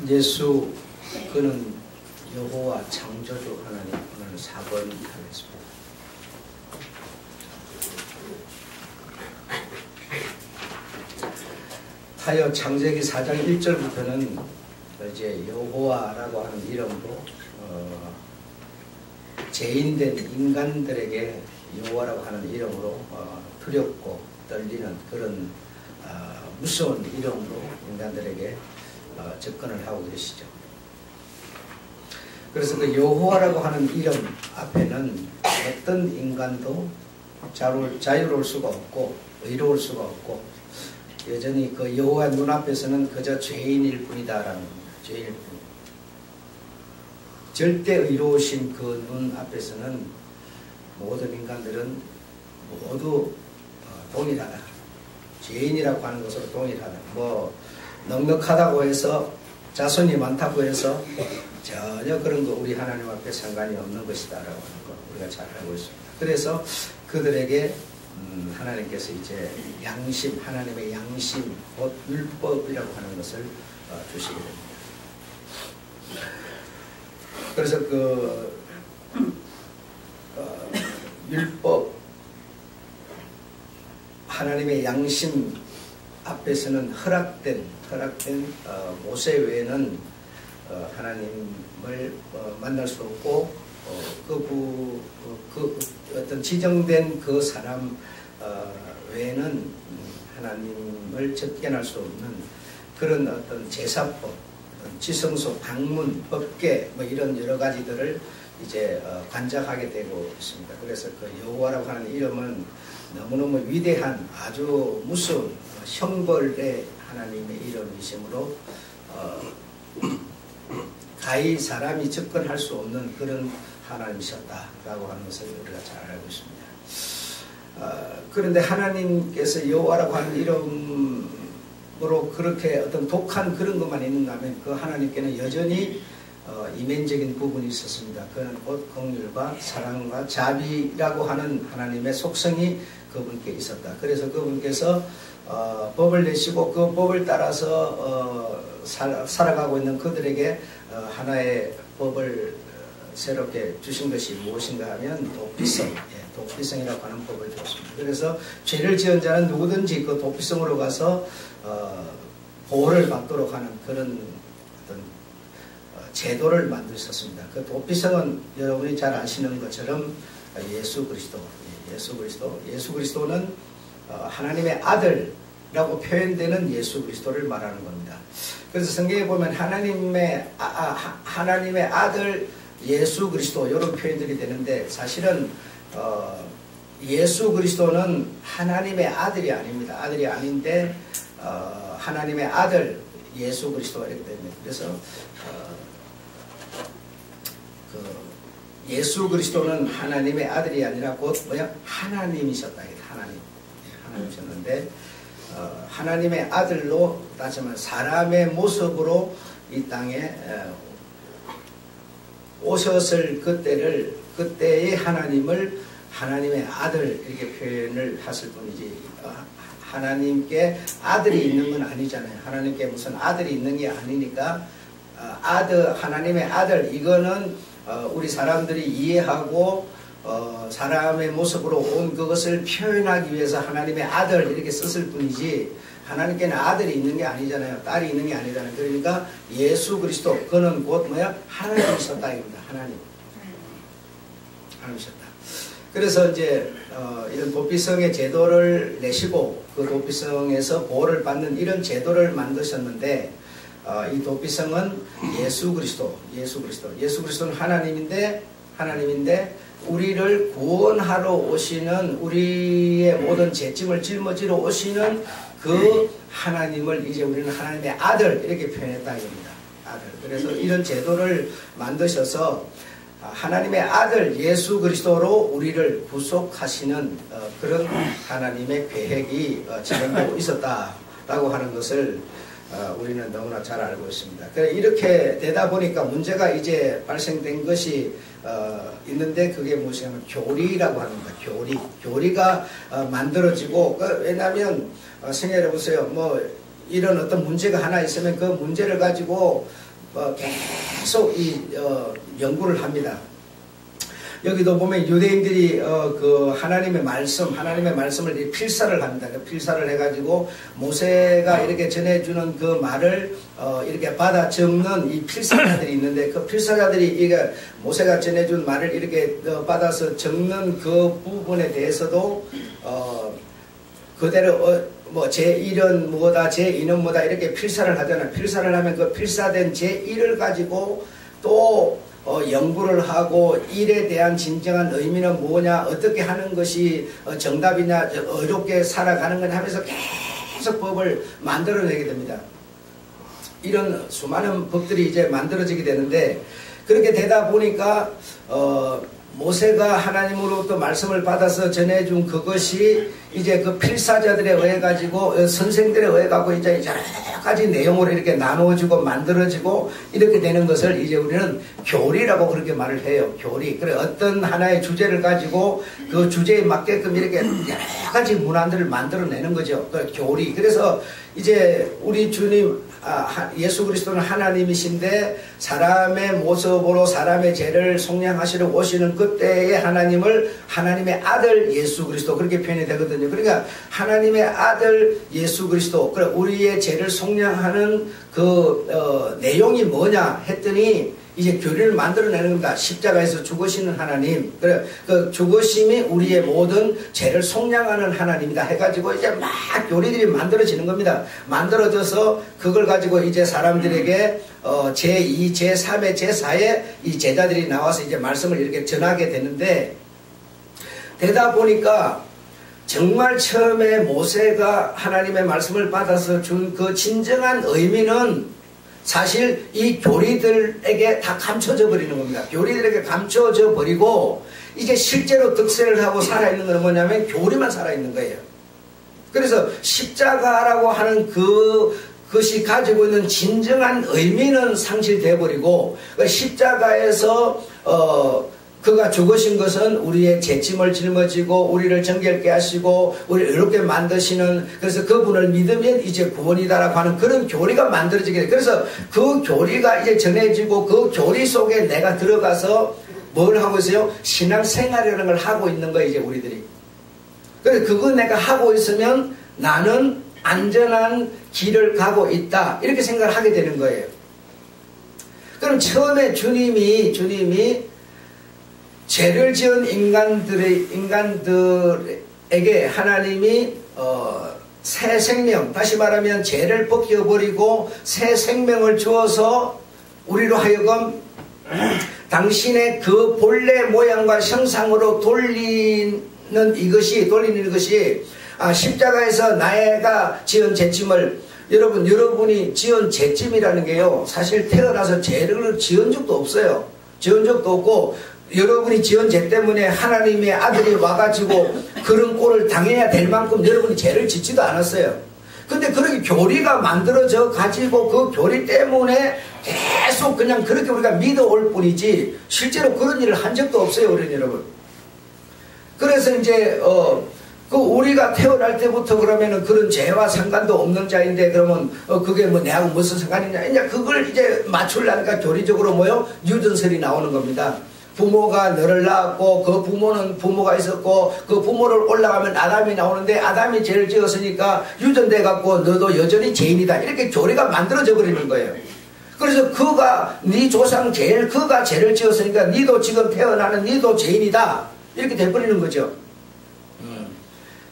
예수 그는 여호와 창조주 하나님. 오늘 4번 하겠습니다. 하여 창세기 4장 1절부터는 이제 여호와라고 하는 이름으로 죄인된 인간들에게 여호와라고 하는 이름으로 두렵고 떨리는 그런 무서운 이름으로 인간들에게 접근을 하고 계시죠. 그래서 그 여호와라고 하는 이름 앞에는 어떤 인간도 자유로울 수가 없고 의로울 수가 없고 여전히 그 여호와 눈앞에서는 그저 죄인일 뿐이다라는 겁니다. 죄인일 뿐. 절대 의로우신 그 눈 앞에서는 모든 인간들은 모두 동일하다. 죄인이라고 하는 것으로 동일하다. 뭐 넉넉하다고 해서 자손이 많다고 해서 전혀 그런 거 우리 하나님 앞에 상관이 없는 것이다라고 하는 거 우리가 잘 알고 있습니다. 그래서 그들에게 하나님께서 이제 양심, 하나님의 양심, 곧 율법이라고 하는 것을 주시게 됩니다. 그래서 그 율법, 하나님의 양심 앞에서는 허락된 모세 외에는 하나님을 만날 수 없고 그 어떤 지정된 그 사람 외에는 하나님을 접견할 수 없는 그런 어떤 제사법, 어떤 지성소, 방문, 법계 뭐 이런 여러 가지들을 이제 관장하게 되고 있습니다. 그래서 그 여호와라고 하는 이름은 너무너무 위대한 아주 무서운 형벌의 하나님의 이름이시므로 가히 사람이 접근할 수 없는 그런 하나님이셨다라고 하는 것을 우리가 잘 알고 있습니다. 그런데 하나님께서 여호와라고 하는 이름으로 그렇게 어떤 독한 그런 것만 있는가 하면 그 하나님께는 여전히 이면적인 부분이 있었습니다. 그는 곧 긍휼과 사랑과 자비라고 하는 하나님의 속성이 그분께 있었다. 그래서 그분께서 법을 내시고 그 법을 따라서 살아가고 있는 그들에게 하나의 법을 새롭게 주신 것이 무엇인가 하면 도피성, 도피성이라고 하는 법을 줬습니다. 그래서 죄를 지은 자는 누구든지 그 도피성으로 가서 보호를 받도록 하는 그런 어떤 제도를 만드셨습니다. 그 도피성은 여러분이 잘 아시는 것처럼 예수 그리스도는 하나님의 아들라고 표현되는 예수 그리스도를 말하는 겁니다. 그래서 성경에 보면 하나님의 아들 예수 그리스도 이런 표현들이 되는데 사실은 예수 그리스도는 하나님의 아들이 아닙니다. 아들이 아닌데 하나님의 아들 예수 그리스도가 이렇게 됩니다. 그래서 예수 그리스도는 하나님의 아들이 아니라 곧 하나님이셨다. 하나님이셨는데 하나님의 아들로 따지면 사람의 모습으로 이 땅에 오셨을 그때의 하나님을 하나님의 아들 이렇게 표현을 했을 뿐이지 하나님께 아들이 있는 건 아니잖아요. 하나님께 무슨 아들이 있는 게 아니니까 하나님의 아들 이거는 우리 사람들이 이해하고 사람의 모습으로 온 그것을 표현하기 위해서 하나님의 아들 이렇게 썼을 뿐이지 하나님께는 아들이 있는 게 아니잖아요. 딸이 있는 게 아니잖아요. 그러니까 예수 그리스도 그는 곧 하나님이셨다 입니다. 하나님이셨다. 그래서 이제 이런 도피성의 제도를 내시고 그 도피성에서 보호를 받는 이런 제도를 만드셨는데 이 도피성은 예수 그리스도는 하나님인데 우리를 구원하러 오시는 우리의 모든 죄짐을 짊어지러 오시는 그 하나님을 이제 우리는 하나님의 아들 이렇게 표현했다 이겁니다. 아들. 그래서 이런 제도를 만드셔서 하나님의 아들 예수 그리스도로 우리를 구속하시는 그런 하나님의 계획이 진행되고 있었다라고 하는 것을 우리는 너무나 잘 알고 있습니다. 이렇게 되다 보니까 문제가 이제 발생된 것이 있는데 그게 무엇이냐면 교리라고 합니다. 교리가 만들어지고 왜냐하면 생각해 보세요. 뭐 이런 어떤 문제가 하나 있으면 그 문제를 가지고 계속 연구를 합니다. 여기도 보면 유대인들이 그 하나님의 말씀을 필사를 합니다. 필사를 해가지고 모세가 이렇게 전해주는 그 말을 이렇게 받아 적는 이 필사자들이 있는데, 그 필사자들이 이게 모세가 전해준 말을 이렇게 받아서 적는 그 부분에 대해서도 그대로 뭐 제1은 뭐다, 제2는 뭐다 이렇게 필사를 하잖아요. 필사를 하면 그 필사된 제1을 가지고 또 연구를 하고 일에 대한 진정한 의미는 뭐냐, 어떻게 하는 것이 정답이냐, 어렵게 살아가는 거냐 하면서 계속 법을 만들어내게 됩니다. 이런 수많은 법들이 이제 만들어지게 되는데, 그렇게 되다 보니까 모세가 하나님으로부터 말씀을 받아서 전해준 그것이 이제 그 필사자들에 의해 가지고 선생들에 의해 가지고 이제 여러 가지 내용으로 이렇게 나누어지고 만들어지고 이렇게 되는 것을 이제 우리는 교리라고 그렇게 말을 해요. 교리. 그래, 어떤 하나의 주제를 가지고 그 주제에 맞게끔 이렇게 여러 가지 문안들을 만들어내는 거죠. 그 교리. 그래서 이제 우리 주님 예수 그리스도는 하나님이신데 사람의 모습으로 사람의 죄를 속량하시러 오시는 그때의 하나님을 하나님의 아들 예수 그리스도 그렇게 표현이 되거든요. 그러니까 하나님의 아들 예수 그리스도, 그래 우리의 죄를 속량하는 그 내용이 뭐냐 했더니 이제 교리를 만들어내는 겁니다. 십자가에서 죽으시는 하나님, 그래 그 죽으심이 우리의 모든 죄를 속량하는 하나님이다 해가지고 이제 막 교리들이 만들어지는 겁니다. 만들어져서 그걸 가지고 이제 사람들에게 제2, 제3의 제4의 이 제자들이 나와서 이제 말씀을 이렇게 전하게 되는데, 되다 보니까 정말 처음에 모세가 하나님의 말씀을 받아서 준 그 진정한 의미는 사실 이 교리들에게 다 감춰져 버리는 겁니다. 교리들에게 감춰져 버리고 이제 실제로 득세를 하고 살아있는 건 뭐냐면 교리만 살아있는 거예요. 그래서 십자가라고 하는 그것이 가지고 있는 진정한 의미는 상실되어 버리고, 십자가에서 그가 죽으신 것은 우리의 죄짐을 짊어지고 우리를 정결케 하시고 우리를 이렇게 만드시는, 그래서 그분을 믿으면 이제 구원이다라고 하는 그런 교리가 만들어지게 돼요. 그래서 그 교리가 이제 전해지고 그 교리 속에 내가 들어가서 뭘 하고 있어요? 신앙생활이라는 걸 하고 있는 거예요, 이제 우리들이. 그래서 그거 내가 하고 있으면 나는 안전한 길을 가고 있다, 이렇게 생각을 하게 되는 거예요. 그럼 처음에 주님이 죄를 지은 인간들에게 하나님이 새 생명, 다시 말하면 죄를 벗겨버리고 새 생명을 주어서 우리로 하여금 당신의 그 본래 모양과 형상으로 돌리는 이것이 십자가에서 나가 지은 죄짐을, 여러분이 지은 죄짐이라는 게요, 사실 태어나서 죄를 지은 적도 없어요. 지은 적도 없고, 여러분이 지은 죄 때문에 하나님의 아들이 와가지고 그런 꼴을 당해야 될 만큼 여러분이 죄를 짓지도 않았어요. 근데 그렇게 교리가 만들어져 가지고 그 교리 때문에 계속 그냥 그렇게 우리가 믿어올 뿐이지 실제로 그런 일을 한 적도 없어요, 우리 여러분. 그래서 이제 그 우리가 태어날 때부터 그러면은 그런 죄와 상관도 없는 자인데, 그러면 그게 뭐 내하고 무슨 상관이냐, 이제 그걸 이제 맞추려니까 교리적으로 뭐요? 유전설이 나오는 겁니다. 부모가 너를 낳았고 그 부모는 부모가 있었고 그 부모를 올라가면 아담이 나오는데 아담이 죄를 지었으니까 유전돼 갖고 너도 여전히 죄인이다, 이렇게 교리가 만들어져 버리는 거예요. 그래서 그가 네 조상 그가 죄를 지었으니까 니도 지금 태어나는 니도 죄인이다, 이렇게 돼버리는 거죠.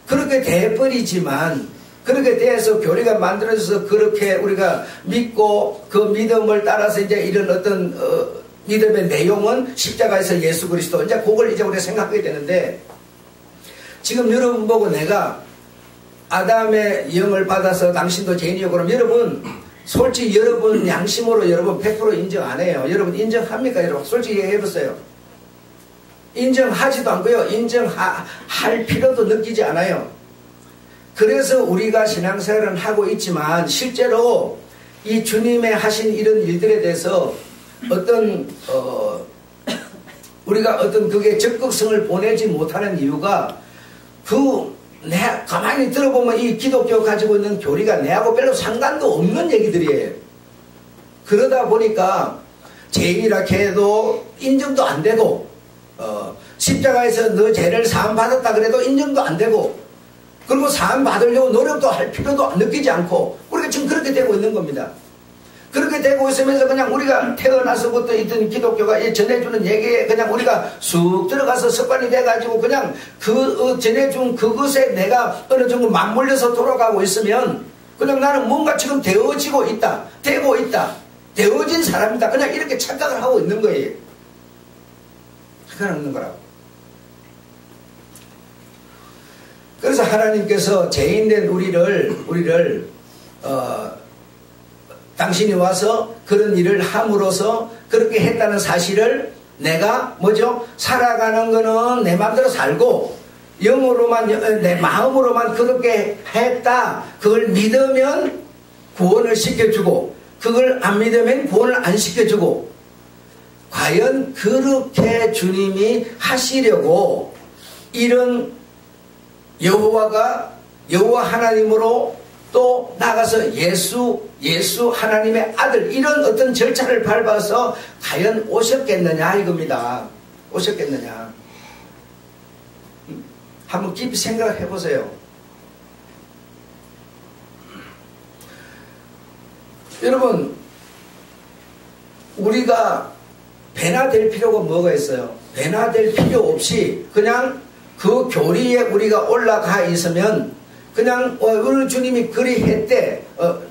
그렇게 돼버리지만, 그렇게 돼서 교리가 만들어져서 그렇게 우리가 믿고 그 믿음을 따라서 이제 이런 어떤 믿음의 내용은 십자가에서 예수 그리스도, 이제 그걸 이제 우리가 생각하게 되는데, 지금 여러분 보고 내가 아담의 영을 받아서 당신도 죄인이요, 그럼 여러분 솔직히 여러분 양심으로 여러분 100% 인정 안 해요. 여러분 인정합니까? 여러분 솔직히 얘기해보세요. 인정하지도 않고요, 인정할 필요도 느끼지 않아요. 그래서 우리가 신앙생활은 하고 있지만 실제로 이 주님의 하신 이런 일들에 대해서 어떤 우리가 어떤 그게 적극성을 보내지 못하는 이유가, 가만히 들어보면 이 기독교 가지고 있는 교리가 내하고 별로 상관도 없는 얘기들이에요. 그러다 보니까 죄인이라 해도 인정도 안 되고 십자가에서 너 죄를 사함받았다 그래도 인정도 안 되고 그리고 사함받으려고 노력도 할 필요도 느끼지 않고 우리가 지금 그렇게 되고 있는 겁니다. 그렇게 되고 있으면서 그냥 우리가 태어나서부터 있던 기독교가 전해주는 얘기에 그냥 우리가 쑥 들어가서 습관이 돼가지고 그냥 그 전해준 그것에 내가 어느 정도 맞물려서 돌아가고 있으면 그냥 나는 뭔가 지금 되어지고 있다, 되고 있다, 되어진 사람이다. 그냥 이렇게 착각을 하고 있는 거예요. 착각하는 거라고. 그래서 하나님께서 죄인된 우리를 당신이 와서 그런 일을 함으로써 그렇게 했다는 사실을 내가 뭐죠? 살아가는 거는 내 마음대로 살고 영으로만 내 마음으로만 그렇게 했다. 그걸 믿으면 구원을 시켜주고 그걸 안 믿으면 구원을 안 시켜주고 과연 그렇게 주님이 하시려고 이런 여호와 하나님으로 또 나가서 예수 하나님의 아들 이런 어떤 절차를 밟아서 과연 오셨겠느냐 이겁니다. 오셨겠느냐. 한번 깊이 생각을 해보세요. 여러분 우리가 변화될 필요가 뭐가 있어요? 변화될 필요 없이 그냥 그 교리에 우리가 올라가 있으면 그냥 우리 주님이 그리 했대.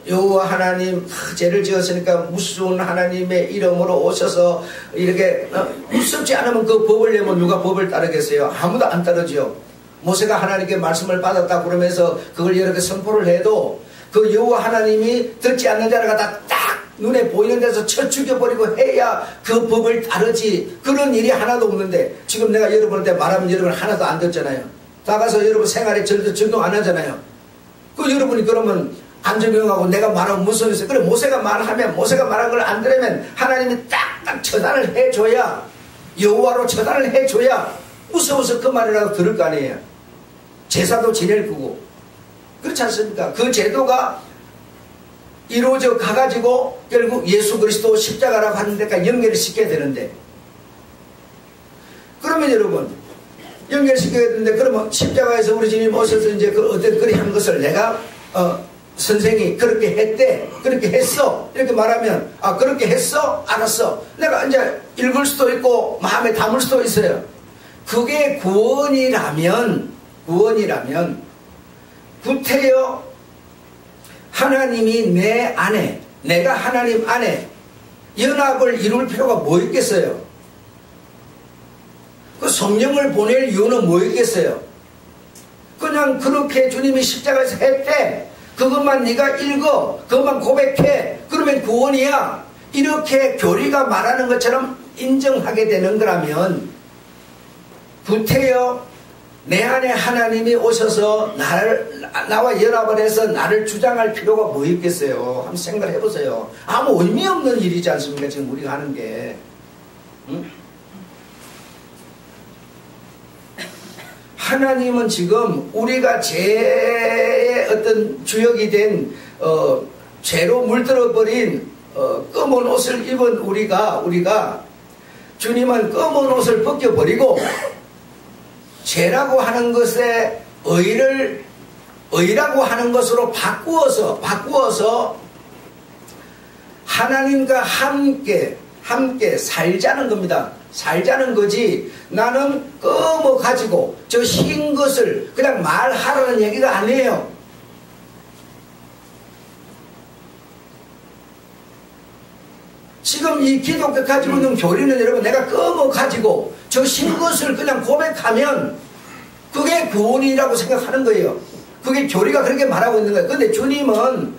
여호와 하나님 죄를 지었으니까 무서운 하나님의 이름으로 오셔서 이렇게 무섭지 않으면 그 법을 내면 누가 법을 따르겠어요? 아무도 안 따르죠. 모세가 하나님께 말씀을 받았다 그러면서 그걸 이렇게 선포를 해도 그 여호와 하나님이 듣지 않는 자가 다 딱 눈에 보이는 데서 쳐 죽여버리고 해야 그 법을 따르지. 그런 일이 하나도 없는데 지금 내가 여러분한테 말하면 여러분 하나도 안 듣잖아요. 나가서 여러분 생활에 절대 적용 안 하잖아요. 그 여러분이 그러면 안 적용하고 내가 말하면 무슨 있어요? 그래 모세가 말하면 모세가 말한 걸 안 들으면 하나님이 딱딱 처단을 해줘야 여호와로 처단을 해줘야 무서워서 그 말이라도 들을 거 아니에요. 제사도 지낼 거고 그렇지 않습니까? 그 제도가 이루어져 가가지고 결국 예수 그리스도 십자가라고 하는 데까지 연결을 시켜야 되는데 그러면 여러분 연결시켜야 되는데 그러면 십자가에서 우리 주님 오셔서 이제 그 어떤 그리 한 것을 내가 선생이 그렇게 했대 그렇게 했어 이렇게 말하면 아 그렇게 했어? 알았어. 내가 이제 읽을 수도 있고 마음에 담을 수도 있어요. 그게 구원이라면 구태여 하나님이 내 안에 내가 하나님 안에 연합을 이룰 필요가 뭐 있겠어요? 그 성령을 보낼 이유는 뭐 있겠어요? 그냥 그렇게 주님이 십자가에서 했대. 그것만 네가 읽어. 그것만 고백해. 그러면 구원이야. 이렇게 교리가 말하는 것처럼 인정하게 되는 거라면 구태여 내 안에 하나님이 오셔서 나와 연합을 해서 나를 주장할 필요가 뭐 있겠어요? 한번 생각을 해보세요. 아무 의미 없는 일이지 않습니까? 지금 우리가 하는 게. 응? 하나님은 지금 우리가 죄의 어떤 주역이 된 죄로 물들어버린 검은 옷을 입은 우리가 주님은 검은 옷을 벗겨버리고 죄라고 하는 것에 의라고 하는 것으로 바꾸어서 하나님과 함께 살자는 겁니다. 살자는 거지 나는 가지고 저 흰 것을 그냥 말하라는 얘기가 아니에요. 지금 이 기독교 가지고 있는 교리는 여러분 내가 가지고 저 흰 것을 그냥 고백하면 그게 구원이라고 생각하는 거예요. 그게 교리가 그렇게 말하고 있는 거예요. 근데 주님은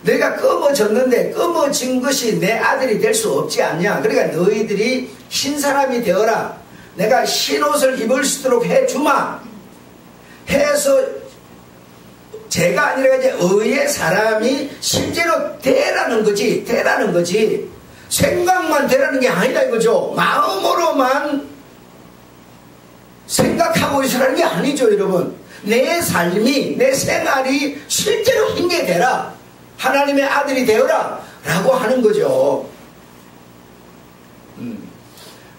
내가 검어졌는데 검어진 것이 내 아들이 될 수 없지 않냐. 그러니까 너희들이 흰 사람이 되어라. 내가 흰 옷을 입을 수 있도록 해주마 해서 제가 아니라 이제 의의 사람이 실제로 되라는 거지. 생각만 되라는 게 아니다 이거죠. 마음으로만 생각하고 있으라는 게 아니죠 여러분. 내 삶이 내 생활이 실제로 흰 게 되라. 하나님의 아들이 되어라. 라고 하는 거죠.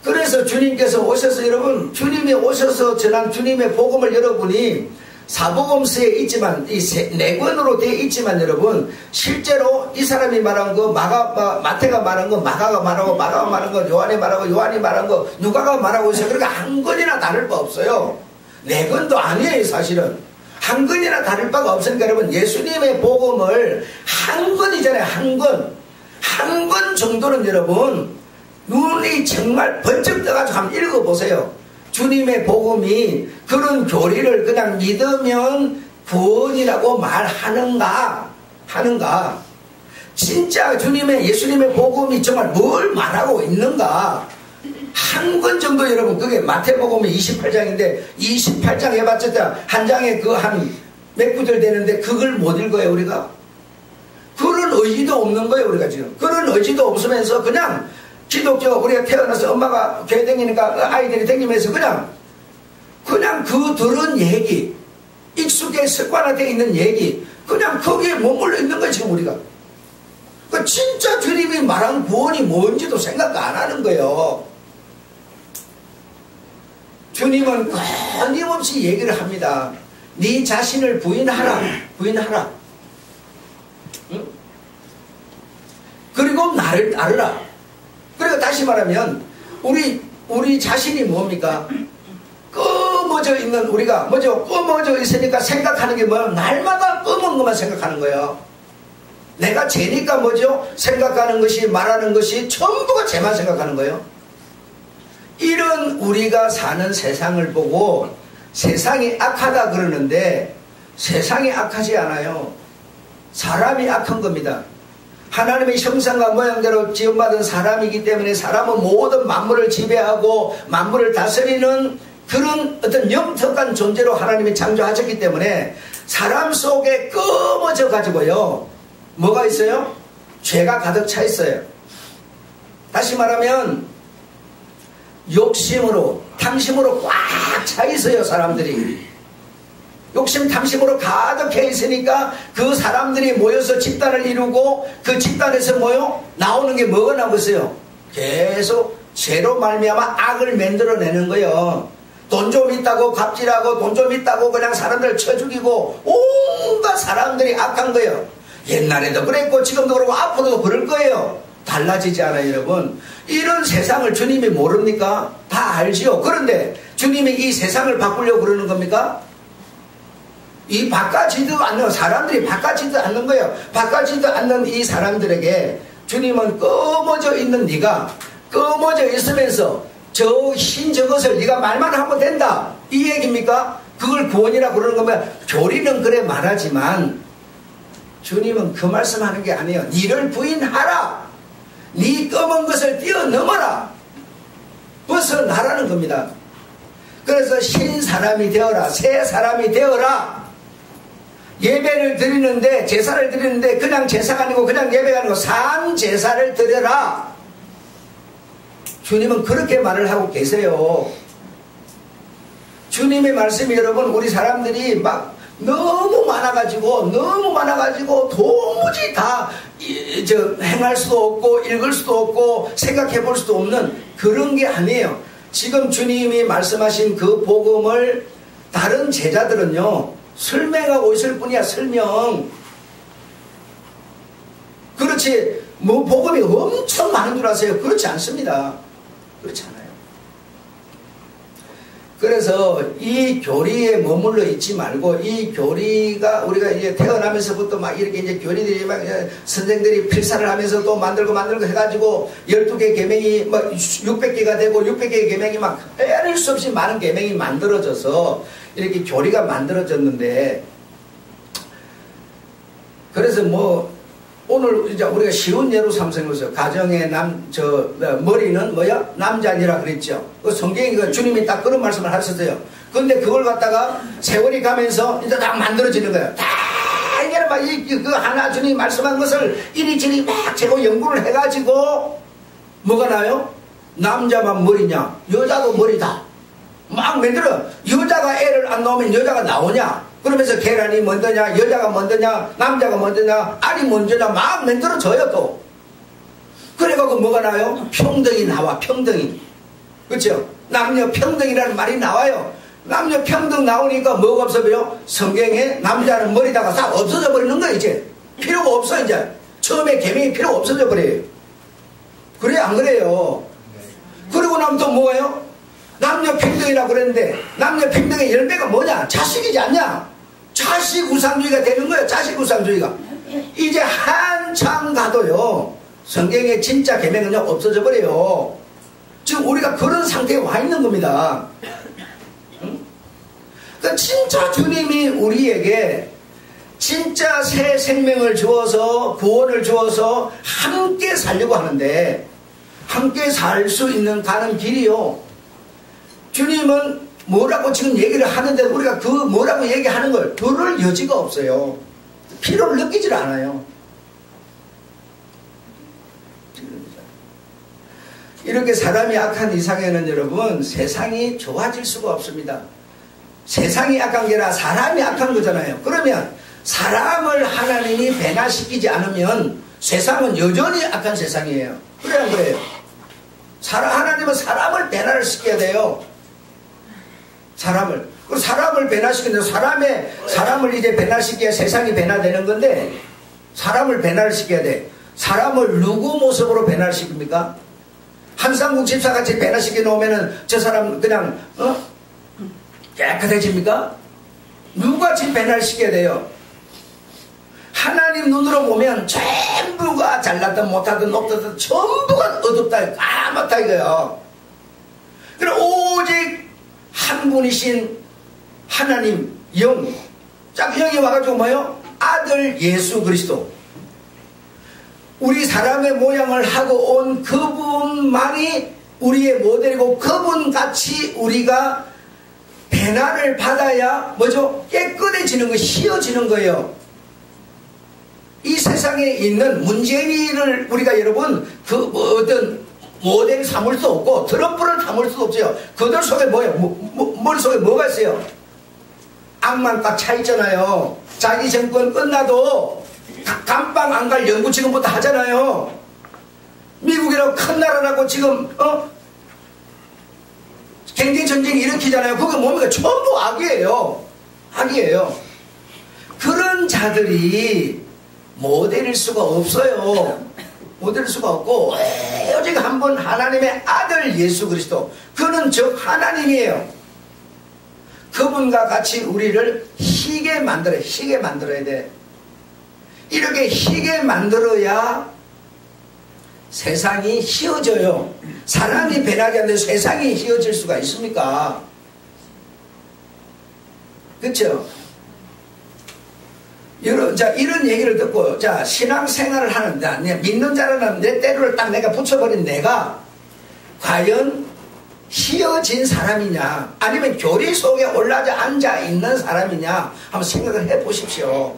그래서 주님께서 오셔서 여러분, 주님이 오셔서 전한 주님의 복음을 여러분이 사복음서에 있지만, 이 네 권으로 되어 있지만 여러분, 실제로 이 사람이 말한 거, 마태가 말한 거, 마가가 말하고, 마가가 말한 거, 요한이 말하고, 요한이 말한 거, 누가가 말하고 있어요. 그러니까 한 권이나 다를 바 없어요. 네 권도 아니에요, 사실은. 한 권이나 다를 바가 없으니까 여러분, 예수님의 복음을 한 권이잖아요, 한 권. 한 권 정도는 여러분, 눈이 정말 번쩍 떠가지고 한번 읽어보세요. 주님의 복음이 그런 교리를 그냥 믿으면 구원이라고 말하는가? 하는가? 진짜 예수님의 복음이 정말 뭘 말하고 있는가? 한 권 정도 여러분, 그게 마태복음이 28장인데 28장 해봤자 한 장에 그 한 몇 구절 되는데 그걸 못 읽어요, 우리가? 그런 의지도 없는 거예요, 우리가 지금. 그런 의지도 없으면서 그냥 기독교, 우리가 태어나서 엄마가 교회 다니니까 아이들이 다니면서 그냥 그 들은 얘기, 익숙해 습관화되어 있는 얘기, 그냥 거기에 머물러 있는 거예요, 지금 우리가. 그 진짜 주님이 말한 구원이 뭔지도 생각 안 하는 거예요. 주님은 끊임없이 얘기를 합니다. 네 자신을 부인하라. 응? 그리고 나를 따르라. 그러니까 다시 말하면 우리 자신이 뭡니까? 꺼머져 있는 우리가 꺼머져 있으니까 생각하는 게 뭐야? 날마다 검은 것만 생각하는 거예요. 내가 죄니까 생각하는 것이, 말하는 것이 전부가 죄만 생각하는 거예요. 이런 우리가 사는 세상을 보고 세상이 악하다 그러는데 세상이 악하지 않아요. 사람이 악한 겁니다. 하나님의 형상과 모양대로 지음받은 사람이기 때문에 사람은 모든 만물을 지배하고 만물을 다스리는 그런 어떤 영특한 존재로 하나님이 창조하셨기 때문에 사람 속에 검어져 가지고요, 뭐가 있어요? 죄가 가득 차 있어요. 다시 말하면 욕심으로, 탐심으로 꽉 차 있어요, 사람들이. 욕심, 탐심으로 가득해 있으니까 그 사람들이 모여서 집단을 이루고 그 집단에서 나오는 게 뭐가 나오고 있어요? 계속 죄로 말미암아 악을 만들어내는 거예요. 돈 좀 있다고 갑질하고, 돈 좀 있다고 그냥 사람들을 쳐 죽이고, 온갖 사람들이 악한 거예요. 옛날에도 그랬고 지금도 그러고 앞으로도 그럴 거예요. 달라지지 않아요, 여러분. 이런 세상을 주님이 모릅니까? 다 알지요. 그런데 주님이 이 세상을 바꾸려고 그러는 겁니까? 이 바꿔지도 않는 사람들이 바꿔지도 않는 거예요. 바꿔지도 않는 이 사람들에게 주님은 꺼머져 있는 네가 꺼머져 있으면서 저 흰 저것을 네가 말만 하면 된다, 이 얘기입니까? 그걸 구원이라고 그러는 겁니다. 교리는 그래 말하지만 주님은 그 말씀하는 게 아니에요. 니를 부인하라. 네 검은 것을 뛰어넘어라. 벗어나라는 겁니다. 그래서 신 사람이 되어라. 새 사람이 되어라. 예배를 드리는데, 제사를 드리는데 그냥 제사가 아니고 그냥 예배가 아니고 산 제사를 드려라. 주님은 그렇게 말을 하고 계세요. 주님의 말씀이 여러분, 우리 사람들이 막 너무 많아가지고 도무지 다 행할 수도 없고 읽을 수도 없고 생각해 볼 수도 없는 그런 게 아니에요. 지금 주님이 말씀하신 그 복음을 다른 제자들은요, 설명하고 있을 뿐이야. 설명. 그렇지 복음이 엄청 많은 줄 아세요? 그렇지 않습니다. 그렇지 않아요. 그래서 이 교리에 머물러 있지 말고, 이 교리가 우리가 이제 태어나면서부터 막 이렇게 이제 교리들이 막 선생들이 필사를 하면서 또 만들고 해가지고 12개 계명이 막 600개가 되고 600개의 계명이 막 헤아릴 수 없이 많은 계명이 만들어져서 이렇게 교리가 만들어졌는데, 그래서 오늘 이제 우리가 쉬운 예로 삼는 거죠. 가정의 머리는 뭐야? 남자니라 그랬죠. 그 성경이 주님이 딱 그런 말씀을 하셨어요. 그런데 그걸 갖다가 세월이 가면서 이제 딱 만들어지는 거예요. 다 이게 막 그 하나 주님이 말씀한 것을 이리저리 막 제고 연구를 해가지고 뭐가 나요? 남자만 머리냐? 여자도 머리다. 막 만들어. 여자가 애를 안 낳으면 여자가 나오냐? 그러면서 계란이 먼저냐, 여자가 먼저냐, 남자가 먼저냐, 알이 먼저냐 막 만들어져요. 또 그래갖고 뭐가 나와요? 평등이 나와. 평등이. 그렇죠? 남녀 평등이라는 말이 나와요. 남녀 평등 나오니까 뭐가 없어 보여? 성경에 남자는 머리다가 다 없어져 버리는 거야. 이제 필요가 없어. 이제 처음에 계명이 필요 없어져 버려요. 그래 안 그래요? 그리고 나면 또 뭐예요? 남녀 평등이라고 그랬는데 남녀 평등의 열매가 뭐냐? 자식이지 않냐? 자식 우상주의가 되는 거예요. 자식 우상주의가. 이제 한참 가도요 성경의 진짜 계명은요 없어져 버려요. 지금 우리가 그런 상태에 와 있는 겁니다. 응? 그러니까 진짜 주님이 우리에게 진짜 새 생명을 주어서 구원을 주어서 함께 살려고 하는데 함께 살 수 있는 가는 길이요. 주님은 뭐라고 지금 얘기를 하는데 우리가 그 뭐라고 얘기하는 걸 들을 여지가 없어요. 필요를 느끼질 않아요. 이렇게 사람이 악한 이상에는 여러분 세상이 좋아질 수가 없습니다. 세상이 악한 게 아니라 사람이 악한 거잖아요. 그러면 사람을 하나님이 변화시키지 않으면 세상은 여전히 악한 세상이에요. 그래 안 그래요? 하나님은 사람을 변화를 시켜야 돼요. 사람을. 그 사람을 변화시키는데 사람을 이제 변화시켜야 세상이 변화되는 건데 사람을 변화를 시켜야 돼. 사람을 누구 모습으로 변화를 시킵니까? 한상국 집사같이 변화시켜 놓으면은 저 사람 그냥 깨끗해집니까? 누구같이 변화를 시켜야 돼요? 하나님 눈으로 보면 전부가 잘났든 못하든 높든 전부가 어둡다 까맣다 이거요. 그럼 오직 한 분이신 하나님 영, 짝 영이 와가지고 뭐요? 아들 예수 그리스도. 우리 사람의 모양을 하고 온 그분만이 우리의 모델이고 그분같이 우리가 변화를 받아야 뭐죠? 깨끗해지는 거, 휘어지는 거예요. 이 세상에 있는 문재인이를 우리가 여러분 그 어떤 모델 삼을 수 없고 트럼프를 삼을 수도 없어요. 그들 속에 뭐예요? 머릿속에 뭐가 있어요? 악만 딱 차 있잖아요. 자기 정권 끝나도 감방 안 갈 연구 지금부터 하잖아요. 미국이라고 큰 나라라고 지금 경제전쟁 일으키잖아요. 그게 뭡니까? 전부 악이에요. 악이에요. 그런 자들이 모델일 수가 없어요. 모델일 수가 없고 오직 한 분 하나님의 아들 예수 그리스도, 그는 즉 하나님이에요. 그분과 같이 우리를 희게 만들어야 돼. 이렇게 희게 만들어야 세상이 휘어져요. 사람이 변하지 않는데 세상이 휘어질 수가 있습니까? 그렇죠? 이런 얘기를 듣고 신앙생활을 하는데 믿는 자라는 내 때를 딱 내가 붙여버린 내가 과연 휘어진 사람이냐 아니면 교리 속에 올라져 앉아 있는 사람이냐 한번 생각을 해보십시오.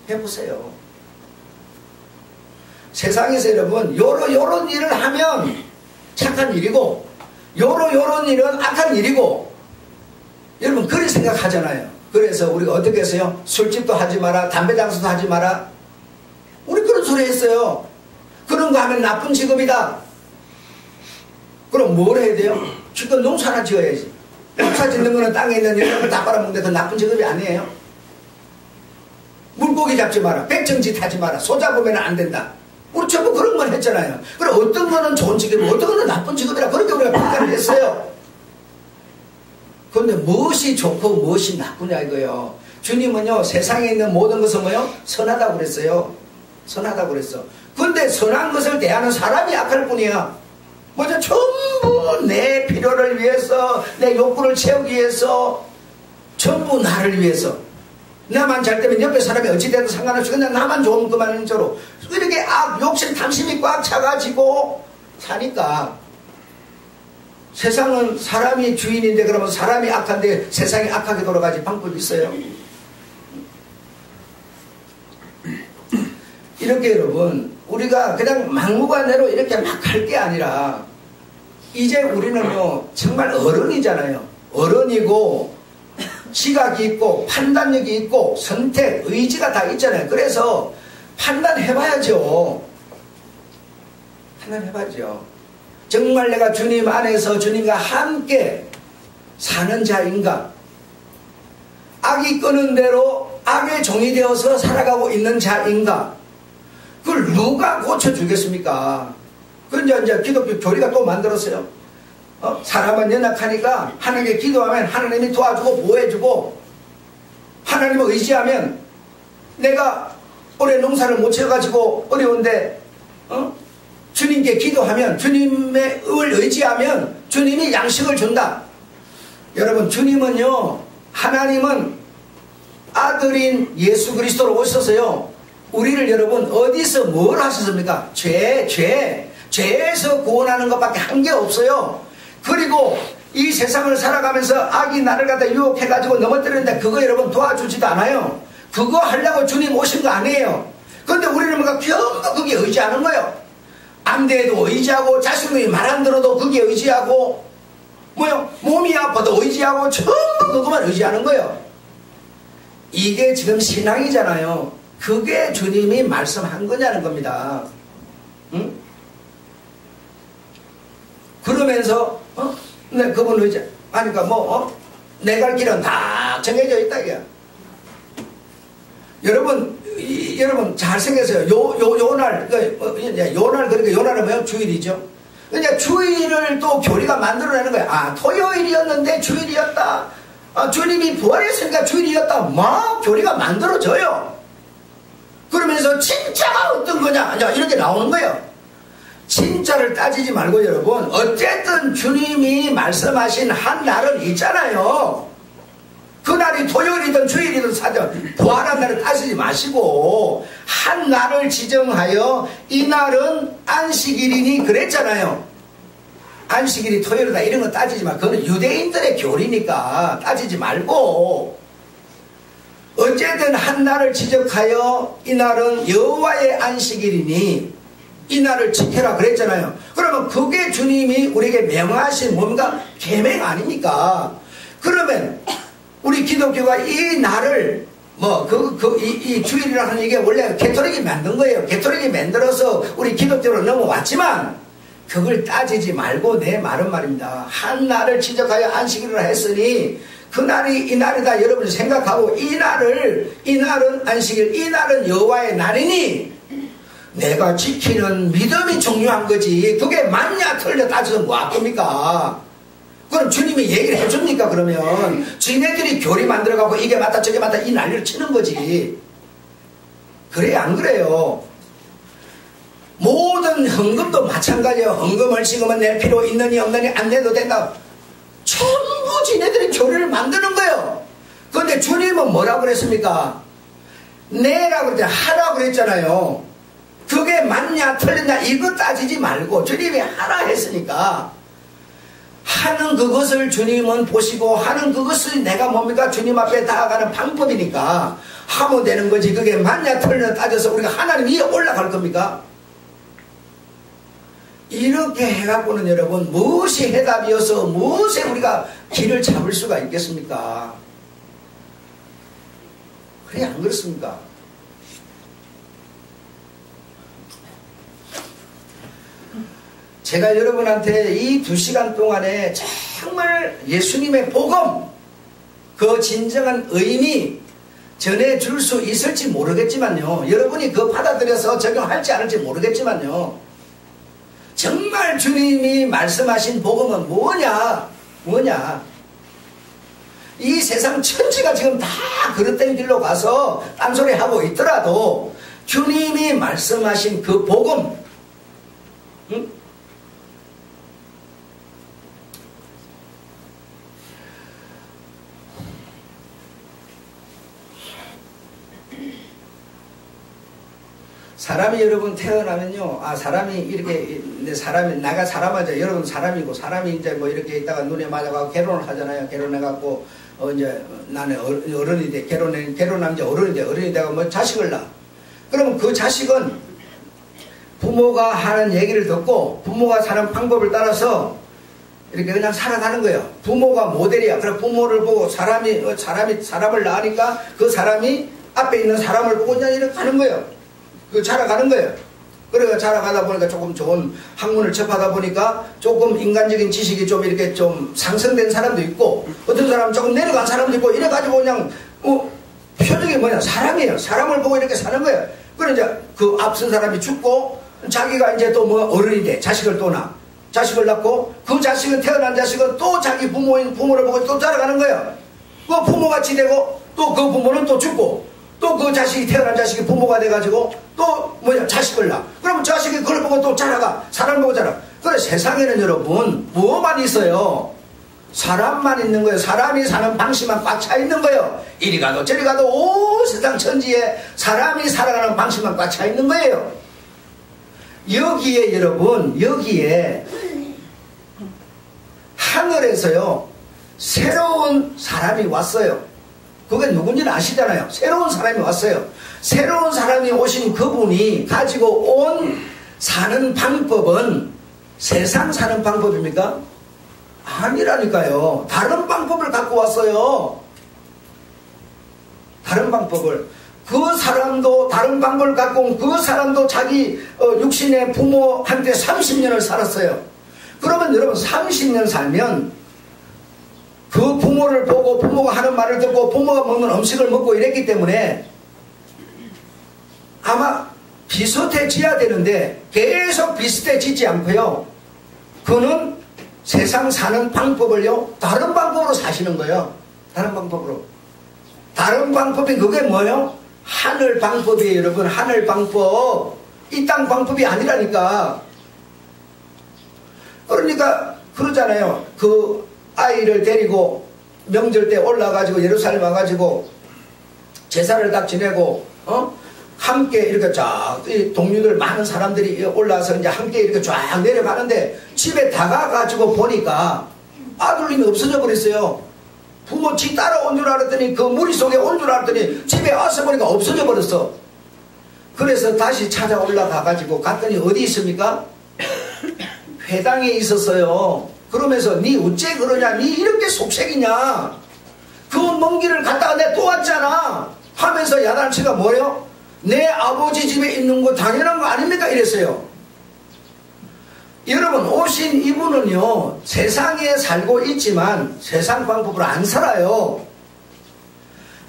해보세요. 세상에서 여러분 요런 일을 하면 착한 일이고 요런 일은 악한 일이고 여러분 그렇게 생각하잖아요. 그래서 우리가 어떻게 했어요? 술집도 하지 마라, 담배 장사도 하지 마라. 우리 그런 소리 했어요. 그런 거 하면 나쁜 직업이다. 그럼 뭘 해야 돼요? 지금 농사나 지어야지. 농사 짓는 거는 땅에 있는 열매를 다 빨아먹는데 그 나쁜 직업이 아니에요. 물고기 잡지 마라, 백정짓 하지 마라, 소 잡으면 안 된다. 우리 전부 그런 걸 했잖아요. 그럼 어떤 거는 좋은 직업이고 어떤 거는 나쁜 직업이라 그렇게 우리가 평가를 했어요. 그런데 무엇이 좋고 무엇이 나쁘냐 이거요. 주님은요 세상에 있는 모든 것은 뭐요? 선하다고 그랬어요. 선하다고 그랬어. 그런데 선한 것을 대하는 사람이 악할 뿐이야. 뭐죠? 전부 내 필요를 위해서, 내 욕구를 채우기 위해서, 전부 나를 위해서. 나만 잘 되면 옆에 사람이 어찌되든 상관없이 그냥 나만 좋으면 그만인 줄로 이렇게 욕심 탐심이 꽉 차가지고 사니까 세상은 사람이 주인인데 그러면 사람이 악한데 세상이 악하게 돌아가지 방법이 있어요. 이렇게 여러분 우리가 그냥 막무가내로 이렇게 막 할 게 아니라 이제 우리는요 정말 어른이잖아요. 어른이고 지각이 있고 판단력이 있고 선택, 의지가 다 있잖아요. 그래서 판단해봐야죠. 생각해봤죠. 정말 내가 주님 안에서 주님과 함께 사는 자인가? 악이 끄는 대로 악의 종이 되어서 살아가고 있는 자인가? 그걸 누가 고쳐주겠습니까? 그런데 이제 기독교 교리가 또 만들었어요. 사람은 연약하니까 하나님께 기도하면 하나님이 도와주고 보호해주고, 하나님을 의지하면 내가 올해 농사를 못 지어가지고 어려운데 주님께 기도하면, 주님의 을 의지하면 주님이 양식을 준다. 여러분, 주님은요, 하나님은 아들인 예수 그리스도로 오셔서요, 우리를 여러분 어디서 뭘 하셨습니까? 죄에서 구원하는 것밖에 한 게 없어요. 그리고 이 세상을 살아가면서 악이 나를 갖다 유혹해가지고 넘어뜨리는데 그거 여러분 도와주지도 않아요. 그거 하려고 주님 오신 거 아니에요. 그런데 우리는 뭔가 겨우 그게 의지하는 거예요. 안 돼도 의지하고, 자식이 말 안 들어도 그게 의지하고, 몸이 아파도 의지하고, 전부 그것만 의지하는 거예요. 이게 지금 신앙이잖아요. 그게 주님이 말씀한 거냐는 겁니다. 응? 그러면서 네, 그분 의지 하니까 내 갈 길은 다 정해져 있다 이게. 여러분 잘 생각하세요. 요날 그러니까 요날은 뭐예요? 주일이죠. 그러니까 주일을 또 교리가 만들어내는 거예요. 아, 토요일이었는데 주일이었다. 아, 주님이 부활했으니까 주일이었다. 막 교리가 만들어져요. 그러면서 진짜가 어떤 거냐 이렇게 나오는 거예요. 진짜를 따지지 말고 여러분, 어쨌든 주님이 말씀하신 한 날은 있잖아요. 그날이 토요일이든 주일이든 사든 부활한 날을 따지지 마시고 한 날을 지정하여 이 날은 안식일이니 그랬잖아요. 안식일이 토요일이다 이런 거 따지지 마. 그거는 유대인들의 교리니까 따지지 말고, 어쨌든 한 날을 지적하여 이 날은 여호와의 안식일이니 이 날을 지켜라 그랬잖아요. 그러면 그게 주님이 우리에게 명하신 뭔가 계명 아닙니까? 그러면 우리 기독교가 이 날을 이 주일이라는 이게 원래 개토릭이 만든 거예요. 개토릭이 만들어서 우리 기독교로 넘어왔지만 그걸 따지지 말고 내 말은 말입니다. 한 날을 지적하여 안식일이라 했으니 그 날이 이 날이다 여러분이 생각하고, 이 날은 안식일, 이 날은 여호와의 날이니 내가 지키는 믿음이 중요한 거지. 그게 맞냐 틀려 따져서 뭐 할 겁니까? 그럼 주님이 얘기를 해줍니까? 그러면 지네들이 교리 만들어가고 이게 맞다 저게 맞다 이 난리를 치는 거지. 그래요 안 그래요? 모든 헌금도 마찬가지예요. 헌금을 지금은 낼 필요 있느니 없느니 안 내도 된다. 전부 지네들이 교리를 만드는 거예요. 그런데 주님은 뭐라고 그랬습니까? 내라고 그랬잖아요. 하라고 그랬잖아요. 그게 맞냐 틀리냐 이거 따지지 말고 주님이 하라 했으니까 하는 그것을 주님은 보시고, 하는 그것을 내가 뭡니까? 주님 앞에 다가가는 방법이니까 하면 되는 거지. 그게 맞냐 틀리냐 따져서 우리가 하나님 위에 올라갈 겁니까? 이렇게 해갖고는 여러분 무엇이 해답이어서 무엇에 우리가 길을 잡을 수가 있겠습니까? 그래 안 그렇습니까? 제가 여러분한테 이 2시간 동안에 정말 예수님의 복음, 그 진정한 의미 전해줄 수 있을지 모르겠지만요, 여러분이 그거 받아들여서 적용할지 않을지 모르겠지만요, 정말 주님이 말씀하신 복음은 뭐냐? 이 세상 천지가 지금 다 그릇된 길로 가서 딴소리 하고 있더라도 주님이 말씀하신 그 복음, 응? 사람이 여러분 태어나면요, 사람이 이렇게, 내가 사람하죠. 여러분 사람이고, 사람이 이제 뭐 이렇게 있다가 눈에 맞아가고 결혼을 하잖아요. 결혼해갖고, 이제 나는 어른이 돼. 결혼하면 이제 어른이 되고 뭐 자식을 낳아. 그러면 그 자식은 부모가 하는 얘기를 듣고, 부모가 사는 방법을 따라서 이렇게 그냥 살아가는 거예요. 부모가 모델이야. 그럼 부모를 보고 사람을 낳으니까 그 사람이 앞에 있는 사람을 보고 그냥 이렇게 가는 거예요. 그 자라가는 거예요. 그래가 자라가다 보니까 조금 좋은 학문을 접하다 보니까 조금 인간적인 지식이 좀 이렇게 좀 상승된 사람도 있고, 어떤 사람은 조금 내려간 사람도 있고, 이래가지고 그냥 표적이 뭐냐, 사람이에요. 사람을 보고 이렇게 사는 거예요. 그래 이제 그 앞선 사람이 죽고 자기가 이제 또 뭐 어른이 돼, 자식을 또 낳아, 자식을 낳고 그 자식은, 태어난 자식은 또 자기 부모를 보고 또 자라가는 거예요. 그 부모같이 되고 또 그 부모는 또 죽고 또 그 자식이, 태어난 자식이 부모가 돼가지고 또 뭐냐, 자식을 낳아. 그러면 자식이 그걸 보고 또 자라가, 사람 보고 자라. 그래 세상에는 여러분 뭐만 있어요? 사람만 있는 거예요. 사람이 사는 방식만 꽉 차 있는 거예요. 이리 가도 저리 가도 온 세상 천지에 사람이 살아가는 방식만 꽉 차 있는 거예요. 여기에 여러분, 여기에 하늘에서요 새로운 사람이 왔어요. 그게 누군지는 아시잖아요. 새로운 사람이 왔어요. 새로운 사람이 오신 그분이 가지고 온 사는 방법은 세상 사는 방법입니까? 아니라니까요. 다른 방법을 갖고 왔어요. 다른 방법을. 그 사람도 다른 방법을 갖고 온 그 사람도 자기 육신의 부모한테 30년을 살았어요. 그러면 여러분 30년 살면 그 부모를 보고 부모가 하는 말을 듣고 부모가 먹는 음식을 먹고 이랬기 때문에 아마 비슷해져야 되는데 계속 비슷해지지 않고요. 그는 세상 사는 방법을요 다른 방법으로 사시는 거예요. 다른 방법으로. 다른 방법이 그게 뭐예요? 하늘 방법이에요. 여러분, 하늘 방법. 이 땅 방법이 아니라니까. 그러니까 그러잖아요. 그 아이를 데리고 명절 때 올라가지고 예루살렘 와가지고 제사를 딱 지내고 함께 이렇게 쫙 동료들 많은 사람들이 올라와서 이제 함께 이렇게 쫙 내려가는데 집에 다가가지고 보니까 아들님이 없어져 버렸어요. 부모 집 따라온 줄 알았더니 그 무리 속에 온 줄 알았더니 집에 와서 보니까 없어져 버렸어. 그래서 다시 찾아 올라가가지고 갔더니 어디 있습니까? 회당에 있었어요. 그러면서 니 어째 그러냐, 니 이렇게 속색이냐, 그 먼 길을 갔다가 내 또 왔잖아 하면서 야단치가 뭐예요? 내 아버지 집에 있는 거 당연한 거 아닙니까? 이랬어요. 여러분, 오신 이분은요 세상에 살고 있지만 세상 방법으로 안 살아요.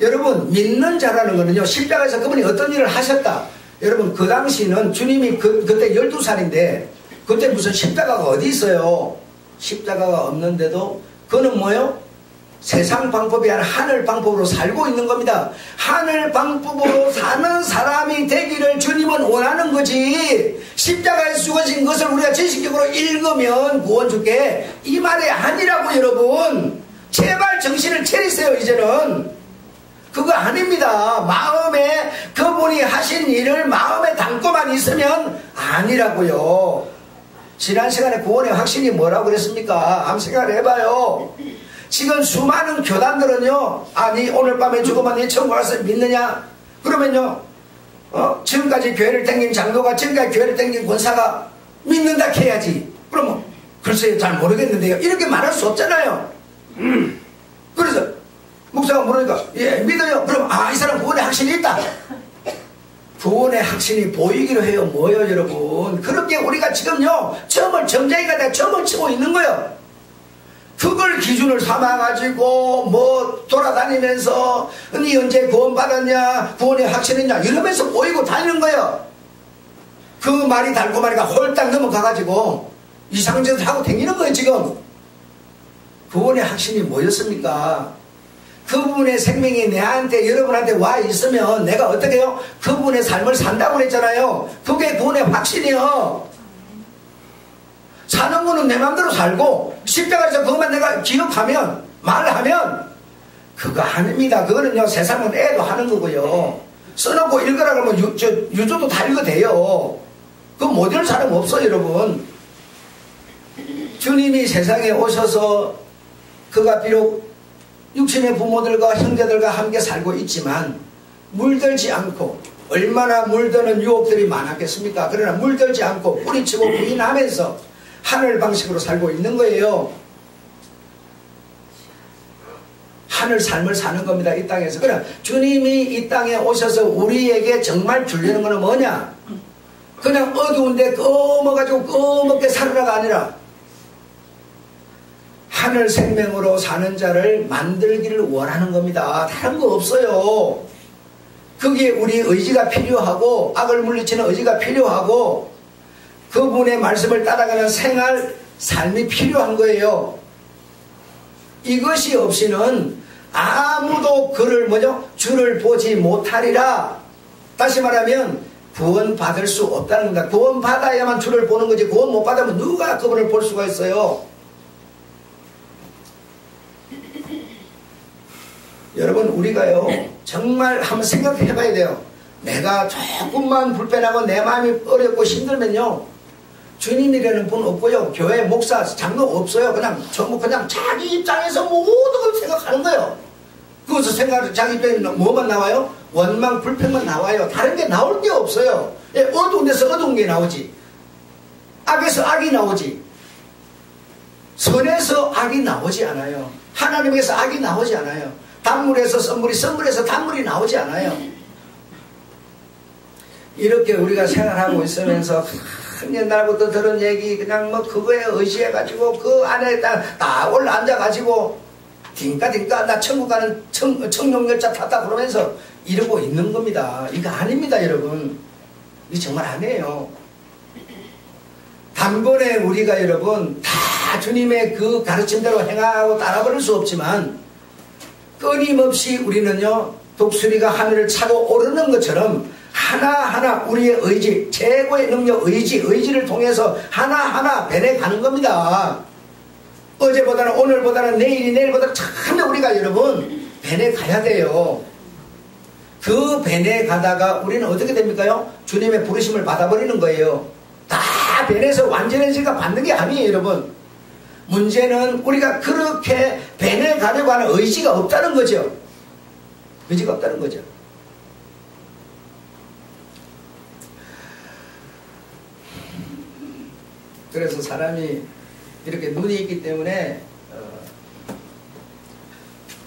여러분, 믿는 자라는 거는요 십자가에서 그분이 어떤 일을 하셨다. 여러분, 그 당시는 주님이 그때 12살인데 그때 무슨 십자가가 어디 있어요? 십자가가 없는데도 그는 뭐예요? 세상 방법이 아니라 하늘 방법으로 살고 있는 겁니다. 하늘 방법으로 사는 사람이 되기를 주님은 원하는 거지, 십자가에서 죽어진 것을 우리가 지식적으로 읽으면 구원 줄게, 이 말이 아니라고. 여러분, 제발 정신을 차리세요. 이제는 그거 아닙니다. 마음에 그분이 하신 일을 마음에 담고만 있으면 아니라고요. 지난 시간에 구원의 확신이 뭐라고 그랬습니까? 한번 생각을 해봐요. 지금 수많은 교단들은요, 아니 오늘 밤에 죽으면 니 천국 가서 믿느냐? 그러면요 지금까지 교회를 댕긴 장로가, 지금까지 교회를 댕긴 권사가 믿는다 해야지. 그러면 글쎄요 잘 모르겠는데요, 이렇게 말할 수 없잖아요. 그래서 목사가 물으니까 예 믿어요. 그럼 이 사람 구원의 확신이 있다. 구원의 확신이 보이기로 해요. 뭐요 여러분? 그렇게 우리가 지금요 점쟁이가 다 점을 치고 있는 거예요. 그걸 기준을 삼아가지고 뭐 돌아다니면서 니 언제 구원 받았냐, 구원의 확신이냐 이러면서 보이고 다니는 거예요. 그 말이 달콤하니까 홀딱 넘어가가지고 이상한 짓을 하고 다니는 거예요. 지금 구원의 확신이 뭐였습니까? 그분의 생명이 내한테, 여러분한테 와 있으면 내가 어떻게 해요? 그분의 삶을 산다고 했잖아요. 그게 구원의 확신이요. 사는 거는 내 마음대로 살고 십자가에서 그것만 내가 기억하면, 말하면 그거 아닙니다. 그거는요 세상은 애도 하는 거고요. 써놓고 읽으라 그러면 유저도 다 읽어대요. 그거 못 읽는 사람 없어요. 여러분, 주님이 세상에 오셔서 그가 비록 육신의 부모들과 형제들과 함께 살고 있지만 물들지 않고, 얼마나 물드는 유혹들이 많았겠습니까? 그러나 물들지 않고 뿌리치고 부인하면서 하늘 방식으로 살고 있는 거예요. 하늘 삶을 사는 겁니다. 이 땅에서. 그러나 주님이 이 땅에 오셔서 우리에게 정말 주려는 것은 뭐냐? 그냥 어두운데 검어가지고 검게 살으라가 아니라 하늘 생명으로 사는 자를 만들기를 원하는 겁니다. 다른 거 없어요. 거기에 우리 의지가 필요하고 악을 물리치는 의지가 필요하고 그분의 말씀을 따라가는 생활, 삶이 필요한 거예요. 이것이 없이는 아무도 그를 주를 보지 못하리라. 다시 말하면 구원 받을 수 없다는 겁니다. 구원 받아야만 주를 보는 거지 구원 못 받으면 누가 그분을 볼 수가 있어요. 여러분 우리가요 정말 한번 생각해 봐야 돼요. 내가 조금만 불편하고 내 마음이 어렵고 힘들면요 주님이라는 분 없고요 교회 목사 장로 없어요. 그냥 전부 그냥 자기 입장에서 모든 걸 생각하는 거예요. 그것을 생각 자기 입장에 뭐만 나와요? 원망 불평만 나와요. 다른 게 나올 게 없어요. 어두운 데서 어두운 게 나오지. 악에서 악이 나오지. 선에서 악이 나오지 않아요. 하나님에서 악이 나오지 않아요. 단물에서 선물이, 선물에서 단물이 나오지 않아요. 이렇게 우리가 생활하고 있으면서 옛날부터 들은 얘기 그냥 그거에 의지해가지고 그 안에 딱 올라앉아가지고 딩까딩까 나 천국 가는 청룡열차 탔다 그러면서 이러고 있는 겁니다. 이거 아닙니다 여러분. 이거 정말 아니에요. 단번에 우리가 여러분 다 주님의 그 가르침대로 행하고 따라버릴 수 없지만 끊임없이 우리는요 독수리가 하늘을 차고 오르는 것처럼 하나하나 우리의 의지, 최고의 능력 의지를 통해서 하나하나 변해가는 겁니다. 어제보다는 오늘보다는 내일보다는 참 우리가 여러분 변해가야 돼요. 그 변해가다가 우리는 어떻게 됩니까요? 주님의 부르심을 받아버리는 거예요. 다 변해서 완전해지니까 받는 게 아니에요 여러분. 문제는 우리가 그렇게 변해가려고 하는 의지가 없다는 거죠. 의지가 없다는 거죠. 그래서 사람이 이렇게 눈이 있기 때문에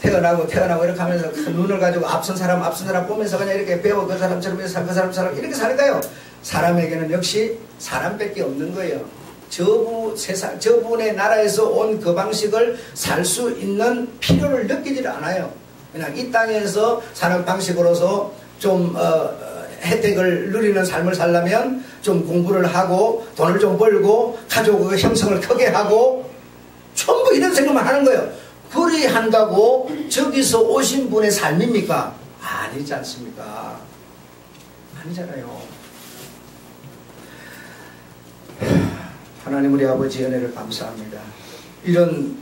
태어나고 이렇게 하면서 그 눈을 가지고 앞선 사람 보면서 그냥 이렇게 배워 그 사람처럼 그 사람 이렇게 살까요? 사람에게는 역시 사람밖에 없는 거예요. 저분의 나라에서 온 그 방식을 살 수 있는 필요를 느끼질 않아요. 그냥 이 땅에서 사는 방식으로서 좀 혜택을 누리는 삶을 살려면 좀 공부를 하고 돈을 좀 벌고 가족 형성을 크게 하고 전부 이런 생각만 하는 거예요. 그리 한다고 저기서 오신 분의 삶입니까? 아니지 않습니까? 아니잖아요. 하나님 우리 아버지 은혜를 감사합니다. 이런